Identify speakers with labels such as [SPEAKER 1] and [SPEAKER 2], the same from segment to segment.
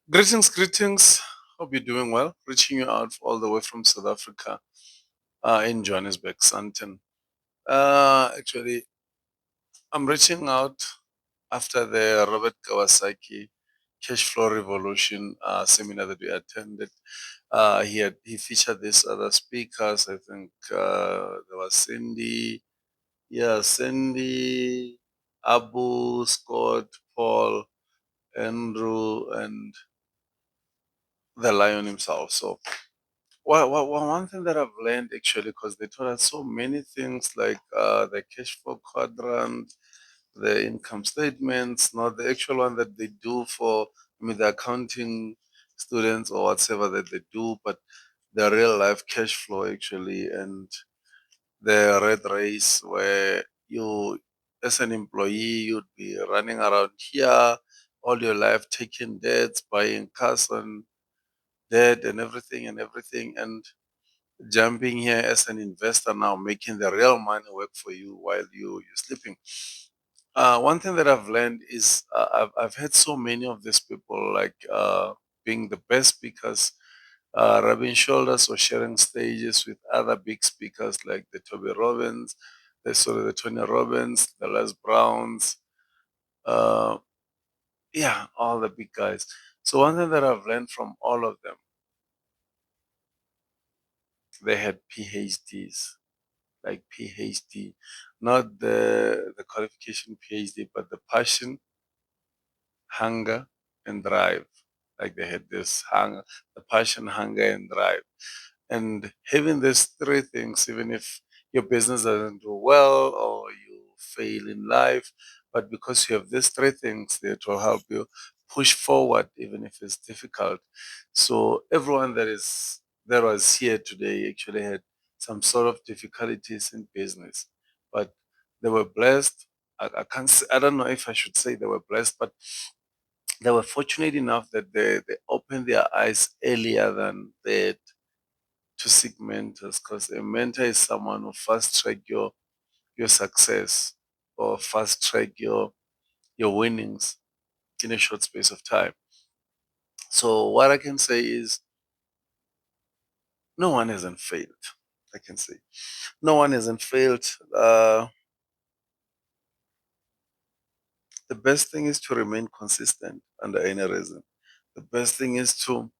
[SPEAKER 1] Greetings, greetings. Hope you're doing well. Reaching you out all the way from South Africa, in Johannesburg, Sandton. Actually, I'm reaching out after the Robert Kawasaki Cash Flow Revolution seminar that we attended. He featured these other speakers. I think there was Cindy, Abu, Scott, Paul, Andrew, and the Lion himself. So one thing that I've learned actually, because they taught us so many things like the cash flow quadrant, the income statements, not the actual one that they do for, the accounting students or whatever that they do, but the real life cash flow actually, and the red race where you, as an employee, you'd be running around here all your life taking debts, buying cars on debt and everything and everything. And jumping here as an investor now, making the real money work for you while you're sleeping. One thing that I've learned is I've had so many of these people like being the best speakers, rubbing shoulders or sharing stages with other big speakers like the Toby Robbins, the Tony Robbins, the Les Browns, uh, yeah, all the big guys. So one thing that I've learned from all of them, they had PhDs, like PhD, not the qualification PhD, but the passion, hunger, and drive. Like they had this hunger, the passion, hunger, and drive. And having these three things, even if your business doesn't do well or you fail in life, but because you have these three things, that will help you push forward, even if it's difficult. So everyone that was here today actually had some sort of difficulties in business, but they were blessed. I can't. I don't know if I should say they were blessed, but they were fortunate enough that they opened their eyes earlier than that to seek mentors, because a mentor is someone who fast track your success or fast track your winnings in a short space of time. So what I can say is no one hasn't failed. I can say no one hasn't failed. The best thing is to remain consistent under any reason. The best thing is to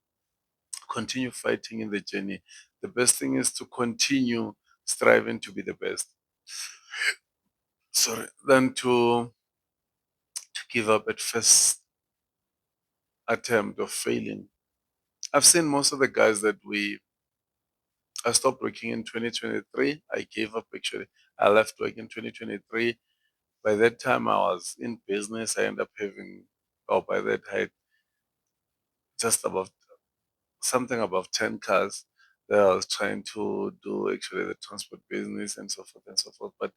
[SPEAKER 1] continue fighting in the journey. The best thing is to continue striving to be the best. Sorry, than to give up at first attempt of failing. I've seen most of the guys that I stopped working in 2023. I gave up actually. I left work in 2023. By that time, I was in business. I ended up having, oh, by that I had just about something above 10 cars that I was trying to do actually the transport business and so forth and so forth. But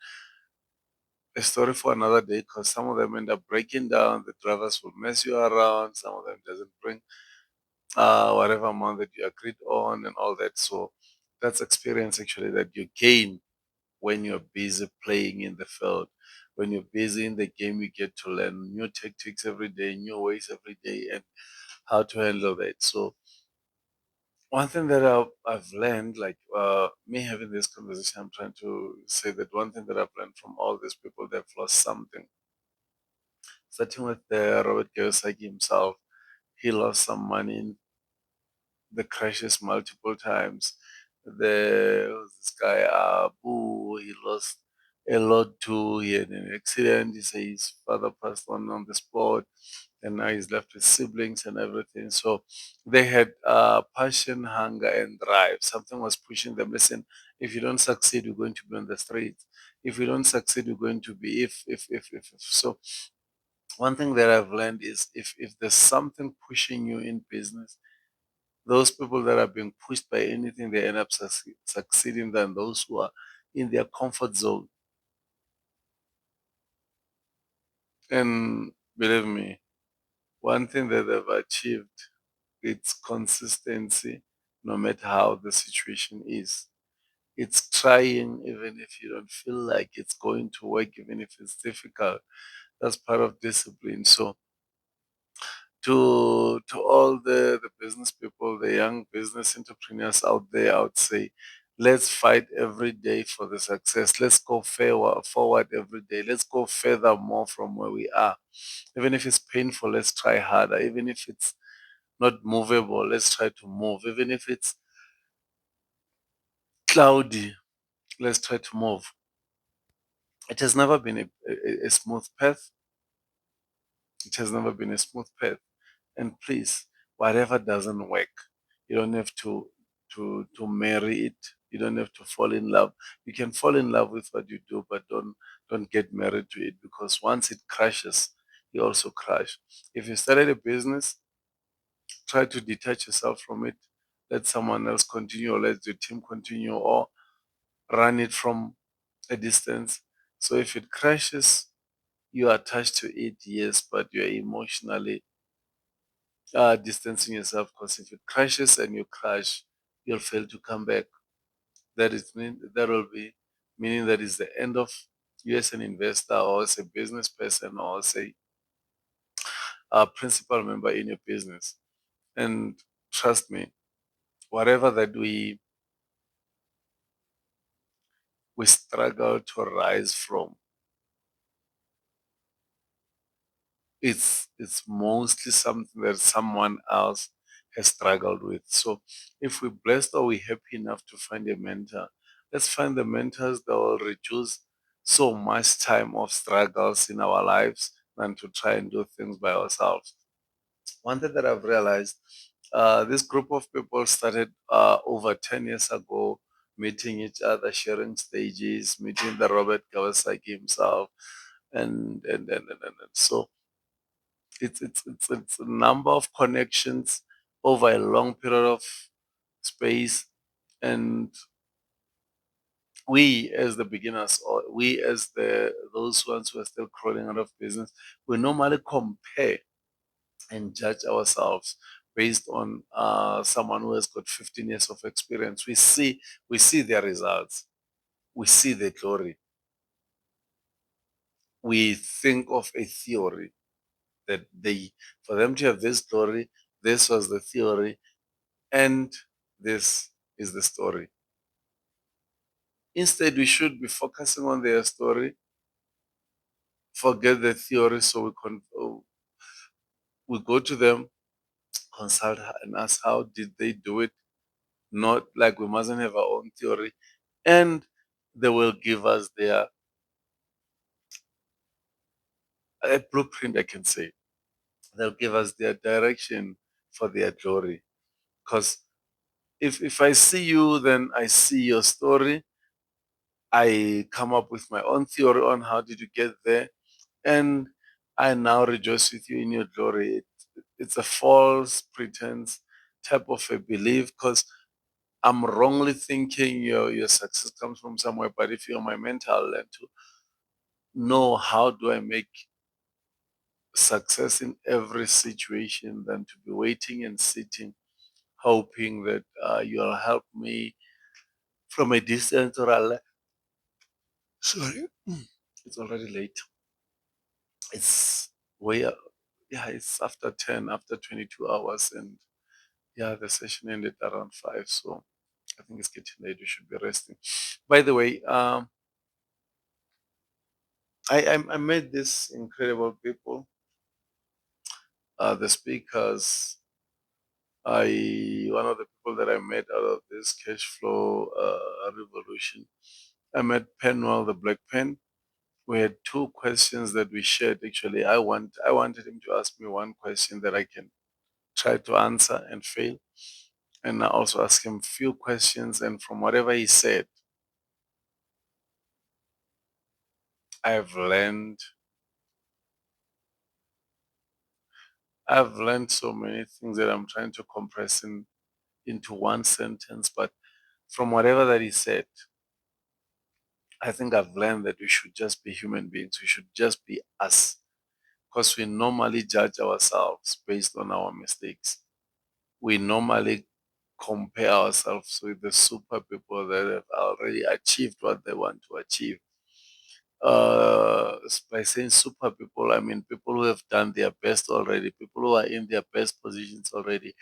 [SPEAKER 1] a story for another day, because some of them end up breaking down. The drivers will mess you around. Some of them doesn't bring whatever amount that you agreed on and all that. So that's experience actually that you gain when you're busy playing in the field. When you're busy in the game, you get to learn new tactics every day, new ways every day, and how to handle that. So one thing that I've learned, like me having this conversation, I'm trying to say that one thing that I've learned from all these people, they've lost something. Starting with Robert Kiyosaki himself, he lost some money in the crashes multiple times. There was this guy, Abu, he lost a lot too. He had an accident. He said his father passed on the spot, and now he's left with siblings and everything. So they had passion, hunger, and drive. Something was pushing them. Listen, if you don't succeed, you're going to be on the streets. If you don't succeed, you're going to be if. So one thing that I've learned is if there's something pushing you in business, those people that are being pushed by anything, they end up succeeding than those who are in their comfort zone. And believe me, one thing that they've achieved, it's consistency, no matter how the situation is. It's trying even if you don't feel like it's going to work, even if it's difficult. That's part of discipline. So To all the business people, the young business entrepreneurs out there, I would say, let's fight every day for the success. Let's go forward every day. Let's go further more from where we are. Even if it's painful, let's try harder. Even if it's not movable, let's try to move. Even if it's cloudy, let's try to move. It has never been a smooth path. It has never been a smooth path. And please, whatever doesn't work, you don't have to marry it. You don't have to fall in love. You can fall in love with what you do, but don't get married to it, because once it crashes, you also crash. If you started a business, try to detach yourself from it. Let someone else continue, or let the team continue, or run it from a distance. So if it crashes, you are attached to it, yes, but you're emotionally distancing yourself, because if it crashes and you crash, you'll fail to come back. That will be meaning that is the end of you as an investor, or as a business person, or as a principal member in your business. And trust me, whatever that we struggle to rise from, it's mostly something that someone else has struggled with. So if we're blessed or we're happy enough to find a mentor, let's find the mentors that will reduce so much time of struggles in our lives than to try and do things by ourselves. One thing that I've realized, this group of people started over 10 years ago, meeting each other, sharing stages, meeting the Robert Kawasaki himself, and so it's a number of connections over a long period of space. And we as the beginners, or we as the those ones who are still crawling out of business, we normally compare and judge ourselves based on someone who has got 15 years of experience. We see their results, we see the glory, we think of a theory that they for them to have this glory, this was the theory, and this is the story. Instead, we should be focusing on their story, forget the theory, so we go to them, consult her, and ask how did they do it. Not like we mustn't have our own theory, and they will give us their a blueprint. I can say they'll give us their direction for their glory. Because if I see you, then I see your story. I come up with my own theory on how did you get there, and I now rejoice with you in your glory. It's a false pretense type of a belief, because I'm wrongly thinking your success comes from somewhere. But if you're my mentor, I'll learn to know how do I make success in every situation than to be waiting and sitting, hoping that you'll help me from a distance, or sorry, it's already late. It's way, yeah, it's after 10, after 22 hours, and yeah, the session ended around 5, so I think it's getting late. We should be resting. By the way, I met these incredible people, the speakers. One of the people that I met out of this cash flow revolution, I met Penwell, the Black Pen. We had two questions that we shared. Actually, I wanted him to ask me one question that I can try to answer and fail, and I also ask him few questions. And from whatever he said, I've learned I've learned so many things that I'm trying to compress into one sentence. But from whatever that he said, I think I've learned that we should just be human beings. We should just be us, because we normally judge ourselves based on our mistakes. We normally compare ourselves with the super people that have already achieved what they want to achieve. by saying super people, I mean people who have done their best already, people who are in their best positions already.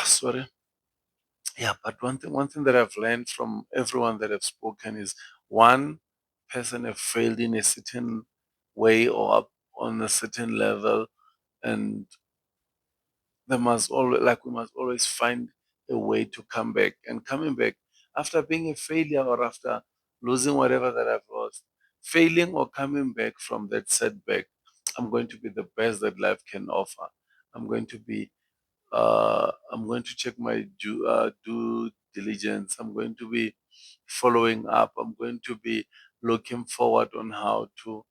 [SPEAKER 1] Sorry. Yeah, but one thing that I've learned from everyone that I've spoken is one person have failed in a certain way or up on a certain level, and they must always like we must always find a way to come back. And coming back after being a failure or after losing whatever that I've lost, failing or coming back from that setback, I'm going to be the best that life can offer. I'm going to be I'm going to check my due diligence. I'm going to be following up. I'm going to be looking forward on how to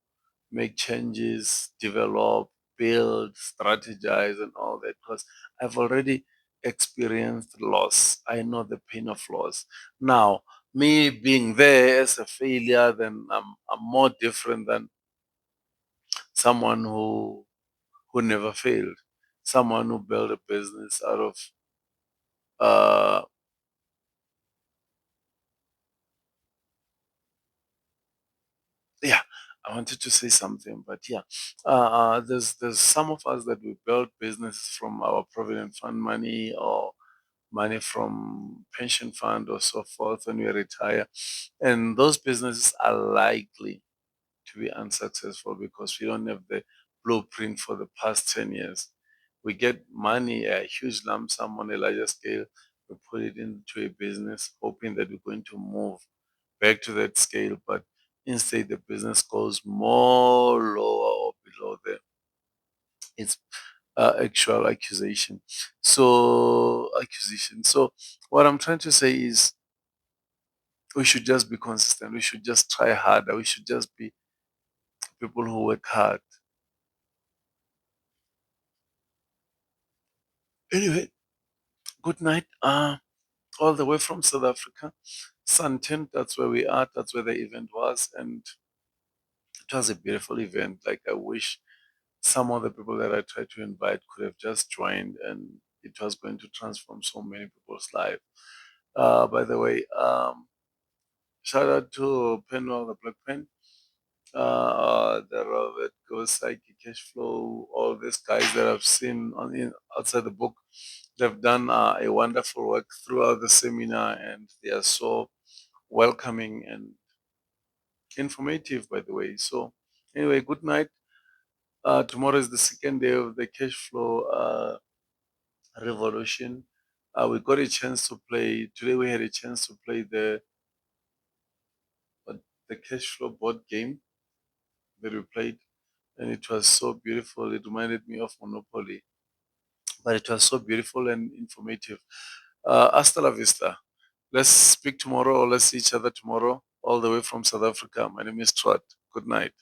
[SPEAKER 1] make changes, develop, build, strategize, and all that. Because I've already experienced loss. I know the pain of loss. Now, me being there as a failure, then I'm more different than someone who never failed, someone who built a business out of uh, yeah, I wanted to say something, but yeah, there's some of us that we build businesses from our provident fund money or money from pension fund or so forth when we retire, and those businesses are likely to be unsuccessful because we don't have the blueprint for the past 10 years. We get money, a huge lump sum on a larger scale, we put it into a business, hoping that we're going to move back to that scale, but instead the business goes more lower or below its actual accusation. So accusation. So what I'm trying to say is we should just be consistent. We should just try harder. We should just be people who work hard. Anyway, good night. All the way from South Africa. Sandton, that's where we are. That's where the event was. And it was a beautiful event. Like I wish some of the people that I tried to invite could have just joined, and it was going to transform so many people's life. By the way, shout out to Penwell the Black Pen, the Robert Kiyosaki Cash Flow, all these guys that I've seen outside the book. They've done a wonderful work throughout the seminar, and they are so welcoming and informative, by the way. So, anyway, good night. Tomorrow is the second day of the cash flow revolution. We got a chance to play today. We had a chance to play uh, the cash flow board game that we played, and it was so beautiful. It reminded me of Monopoly, but it was so beautiful and informative. Hasta la vista. Let's speak tomorrow, or let's see each other tomorrow, all the way from South Africa. My name is Trot. Good night.